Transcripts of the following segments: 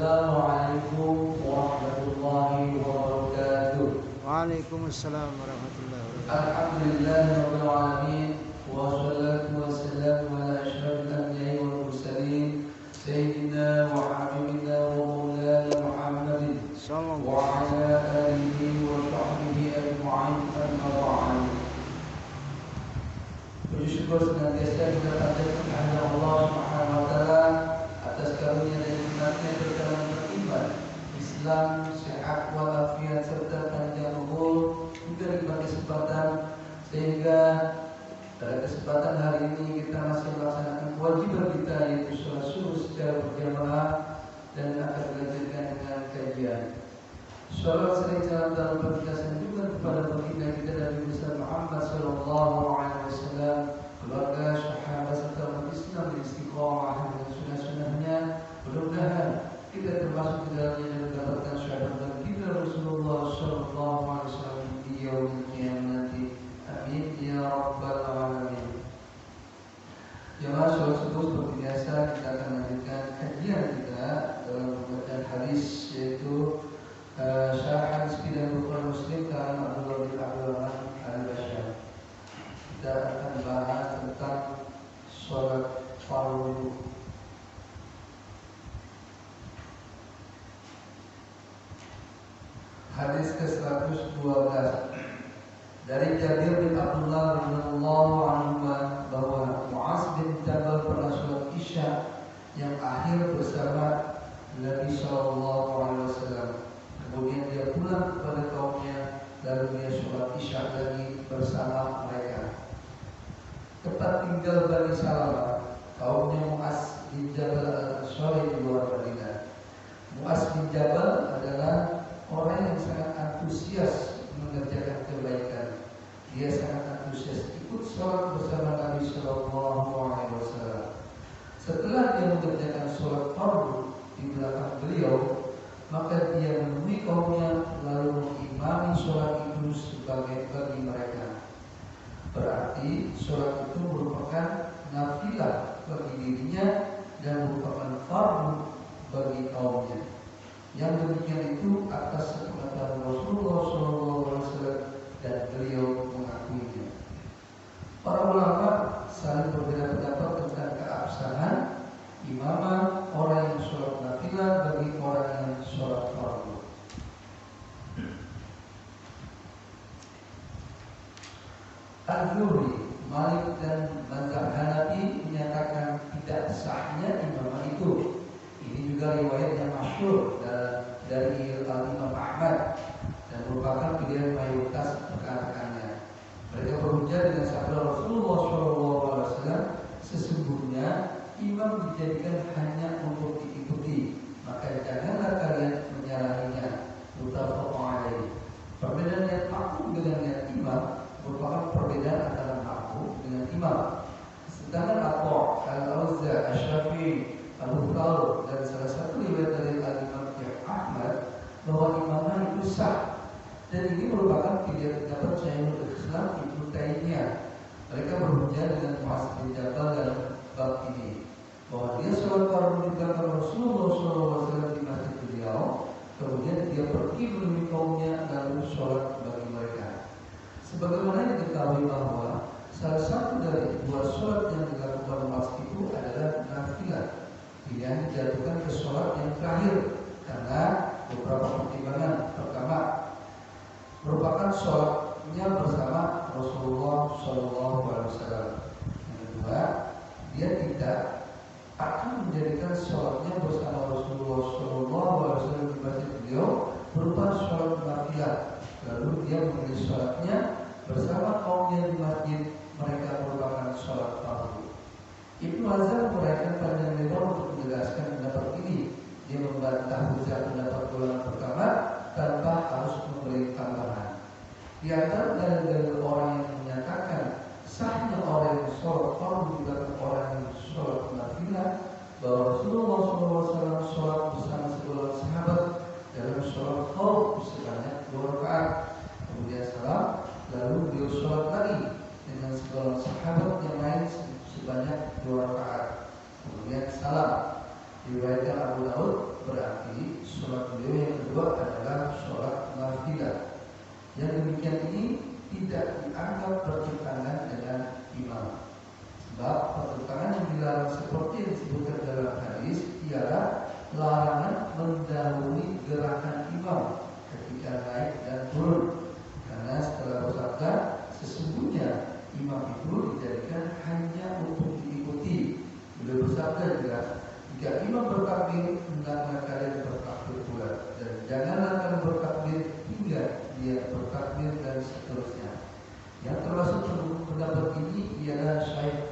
Assalamualaikum warahmatullahi wabarakatuh. Waalaikumsalam warahmatullahi wabarakatuh. Alhamdulillahirabbil alamin wassalatu wassalamu ala asyrafil anbiya'i wal mursalin sayyidina wa habibina wa maulana Muhammadin wa ala alihi wa sahbihi ajma'in. Amma ba'd. Puji syukur senantiasa kita panjatkan kepada Allah Subhanahu wa taala atas karunia dan nikmatnya berjalan beriman, Islam, sehat walafiat serta panjang umur, juga diberi kesempatan sehingga pada kesempatan hari ini kita masih melaksanakan kewajiban kita yaitu sholat subuh secara berjamaah dan akan dilanjutkan dengan kajian. Shalawat sering salam dan berkasih juga kepada baginda kita Nabi Muhammad sallallahu alaihi wasallam, keluarga, sahabat serta umat Islam yang istiqamah dengan sunnah-sunnahnya. Mudah-mudahan kita termasuk di dalamnya dan mendapatkan syahadat dan kita Rasulullah sallallahu alaihi wasallam di yaumil qiyamah. Amin ya rabbal alamin. Jemaah sholat subuh seperti biasa kita akan lanjutkan kajian kita dalam pembacaan hadis yaitu Syarah hadis Bidang Bukhari Muslim karangan Abdullah bin Abdul Rahman Al-Bashar. Kita akan bahas tentang sholat fardu. Hadis ke-112 dari Jabir bin Abdullah radhiyallahu anhu bahwa Mu'adz bin Jabal pernah sholat Isya yang akhir bersama Nabi sallallahu alaihi wasallam. Kemudian dia pulang kepada kaumnya, lalu dia sholat Isya lagi bersama mereka. Tempat tinggal Bani Salamah, kaumnya Mu'adz bin Jabal al-Ansari di luar Madinah. Mu'adz bin Jabal adalah orang yang sangat antusias mengerjakan kebaikan. Dia sangat antusias ikut sholat bersama Nabi sallallahu alaihi wasallam. Setelah dia mengerjakan sholat fardu di belakang beliau, maka dia menemui kaumnya lalu mengimami sholat itu sebagai bagi mereka. Berarti sholat itu merupakan nafilah bagi dirinya dan merupakan fardu bagi kaumnya. Yang demikian itu atas sepengetahuan Rasulullah SAW dan beliau mengakuinya. Para ulama saling berbeda pendapat tentang keabsahan imamah orang yang sholat nafilah bagi orang yang sholat fardu. Al-Zuhri, Malik dan mazhab Hanafi menyatakan tidak sahnya imamah itu. Ini juga riwayat yang masyhur dari Imam Ahmad dan merupakan pilihan mayoritas rekan-rekannya. Mereka berhujjah dengan sabda Rasulullah SAW, sesungguhnya imam dijadikan hanya untuk diikuti, maka janganlah kalian menyalahinya. Muttafaqun alaih. Perbedaan niat makmum dengan niat imam merupakan perbedaan antara makmum dengan imam. Sedangkan Abu Al-Auza, Asy-Syafi'i, Abu Thawr dan salah satu riwayat dari Al-Imam Ahmad bahwa imamah itu sah, dan ini merupakan pilihan pendapat Syekhul Islam Ibnu Taimiyah. Mereka berhujjah dengan Mu'adz bin Jabal dalam bab ini bahwa dia sholat fardu di belakang Rasulullah SAW di masjid beliau, kemudian dia pergi menemui kaumnya lalu sholat bagi mereka. Sebagaimana diketahui bahwa salah satu dari dua sholat yang dilakukan Mu'adz itu adalah nafilah, yang dijatuhkan ke sholat yang terakhir karena beberapa pertimbangan. Pertama, merupakan sholatnya bersama Rasulullah SAW. Yang kedua, dia tidak akan menjadikan sholatnya bersama Rasulullah SAW di masjid beliau berupa sholat nafilah. Lalu dia memilih sholatnya bersama kaumnya di masjid mereka merupakan sholat fardu. Ibnu Hazm menguraikan panjang lebar untuk menjelaskan pendapat ini. Dia membantah hujah pendapat golongan pertama tanpa harus memberi tambahan. Di antara dalil-dalil orang yang menyatakan sahnya orang yang sholat fardu di belakang orang yang sholat nafilah bahwa Rasulullah SAW sholat bersama segolongan sahabat dalam sholat fardu sebanyak 2 rakaat, kemudian salam, lalu beliau sholat lagi dengan segolongan sahabat yang lain sebanyak 2 rakaat, kemudian salam. Riwayat Abu Daud berarti demikian ini tidak dianggap bertentangan dengan imam. Sebab pertentangan yang dilarang seperti yang disebutkan dalam hadis ialah larangan mendahului gerakan imam ketika naik dan turun. Karena setelah bersabda, sesungguhnya imam itu dijadikan hanya untuk diikuti. Beliau bersabda juga, jika imam bertakbir, hendaklah kalian bertakbir pula, dan janganlah kalian bertakbir hingga dia bertakbir dan seterusnya. Yang termasuk pendapat ini ialah Syekh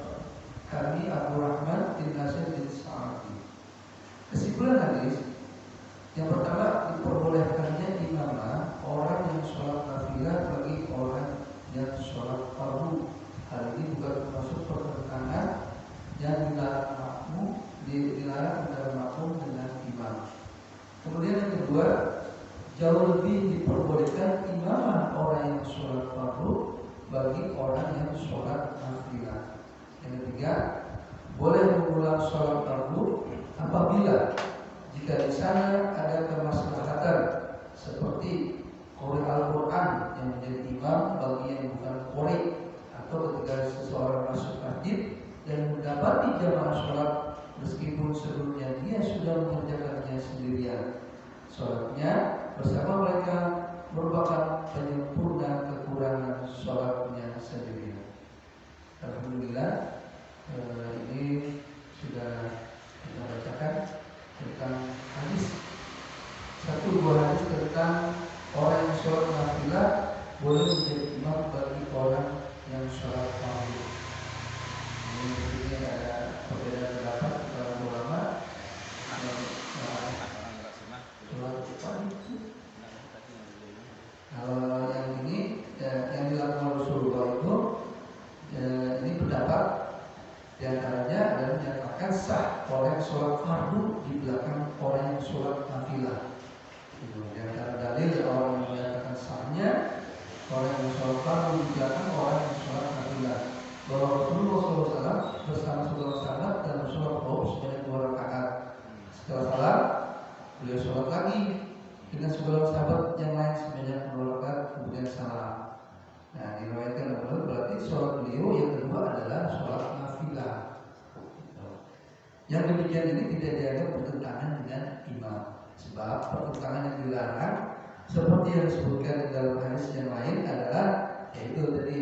kami Abu Rahman bin Nasir bin Sa'adi. Kesimpulan hadis, yang pertama, diperbolehkannya imamah orang yang sholat nafilah bagi orang yang sholat fardu. Hal ini bukan termasuk pertentangan yang dilarang antara makmum dengan imam. Kemudian yang kedua, jauh lebih diperbolehkan imamah orang yang sholat fardu bagi orang yang sholat nafilah. Yang ketiga, boleh mengulang sholat fardu apabila jika di sana ada kemaslahatan seperti qori Al-Quran yang menjadi imam bagi yang bukan qori, atau ketika seseorang masuk masjid dan mendapati jamaah sholat meskipun sebelumnya dia sudah mengerjakannya sendirian, sholatnya bersama mereka merupakan penyempurna kekurangan sholatnya sendirian. Alhamdulillah, ini sudah kita bacakan tentang hadis, satu dua hadis tentang orang yang sholat nafilah boleh menjadi imam bagi orang yang sholat fardu. Ini ada perbedaan pendapat para ulama. Kalau yang ini yang dilakukan Rasulullah itu ini pendapat diantaranya adalah menyatakan sah orang yang sholat fardu di belakang orang yang sholat nafilah. Di antara dalil orang yang menyatakan sahnya orang yang sholat fardu di belakang orang yang sholat nafilah, bahwa Rasulullah SAW bersama sahabat dan sholat fardu sebanyak 2 rakaat. Setelah salat, beliau sholat lagi dengan sebagian sahabat yang lain sebanyak 2 rakaat, kemudian salam. Nah, diriwayatkan berarti sholat beliau yang kedua adalah sholat nafilah. Yang demikian ini tidak dianggap bertentangan dengan imam, sebab pertentangan yang dilarang seperti yang disebutkan dalam hadis yang lain adalah yaitu tadi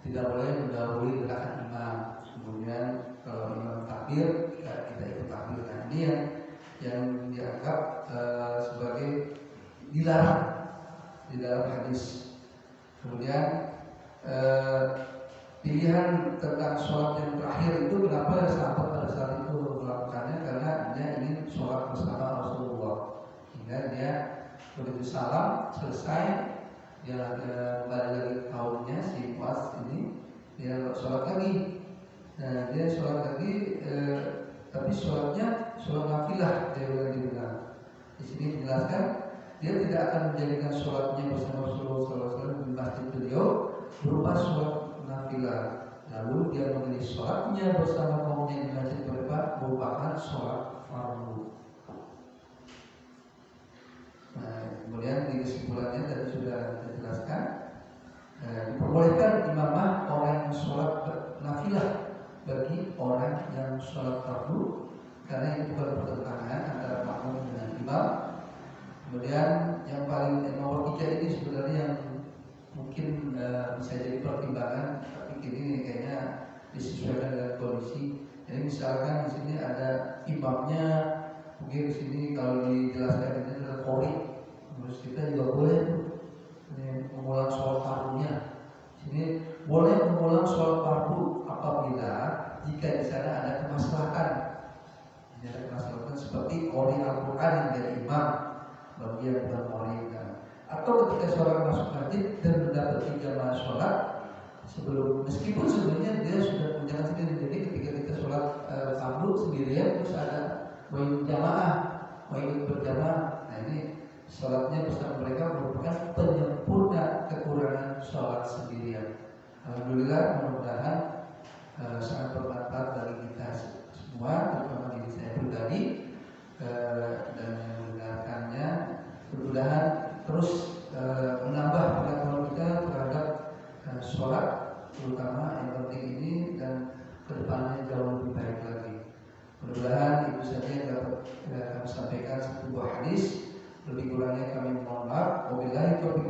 tidak boleh mendahului gerakan imam. Kemudian kalau imam takbir kita ikut takbir. Nah, ini yang dianggap sebagai dilarang di dalam hadis. Kemudian pilihan tentang sholat yang terakhir itu kenapa sahabat pada saat itu melakukannya, karena dia ingin sholat bersama Rasulullah, hingga dia begitu salam selesai dia kembali lagi ke kaumnya si Muaz ini, dia sholat lagi. Nah, dia sholat lagi tapi sholatnya sholat nafilah, dia bilang. Di sini dijelaskan dia tidak akan menjadikan sholatnya bersama Rasulullah SAW di masjid beliau berupa sholat nafilah. Lalu dia memilih sholatnya bersama kaumnya di masjid mereka merupakan sholat fardu. Nah, kemudian di kesimpulannya tadi sudah dijelaskan, diperbolehkan imamah orang yang sholat nafilah bagi orang yang sholat fardu, karena itu bukan pertentangan antara makmum dengan imam. Kemudian yang paling nomor 3 ini sebenarnya yang mungkin bisa jadi pertimbangan, tapi ini kayaknya disesuaikan dengan kondisi. Jadi misalkan di sini ada imamnya, mungkin di sini kalau dijelaskan ini adalah qori, terus kita juga boleh mengulang sholat fardunya. Sini boleh mengulang sholat fardu apabila jika di sana ada kemaslahatan. Ini ada kemaslahatan seperti qori Al-Quran yang jadi imam bagi yang bukan qori. Atau ketika seorang masuk masjid dan mendapati jamaah sholat sebelum, meskipun sebenarnya dia sudah menjalankan sendiri. Jadi ketika kita sholat fardu sendirian terus ada mau jamaah, mau ikut berjamaah, nah ini sholatnya bersama mereka merupakan penyempurna kekurangan sholat sendirian. Alhamdulillah, mudah-mudahan sangat bermanfaat bagi kita semua, terutama diri saya pribadi dan yang mendengarkannya. Mudah-mudahan terus menambah pengetahuan kita sholat, terutama yang penting ini, dan kedepannya jauh lebih baik lagi. Mudah-mudahan itu saja yang dapat kami sampaikan satu buah hadis. Lebih kurangnya kami mohon maaf. Wabillahi taufiq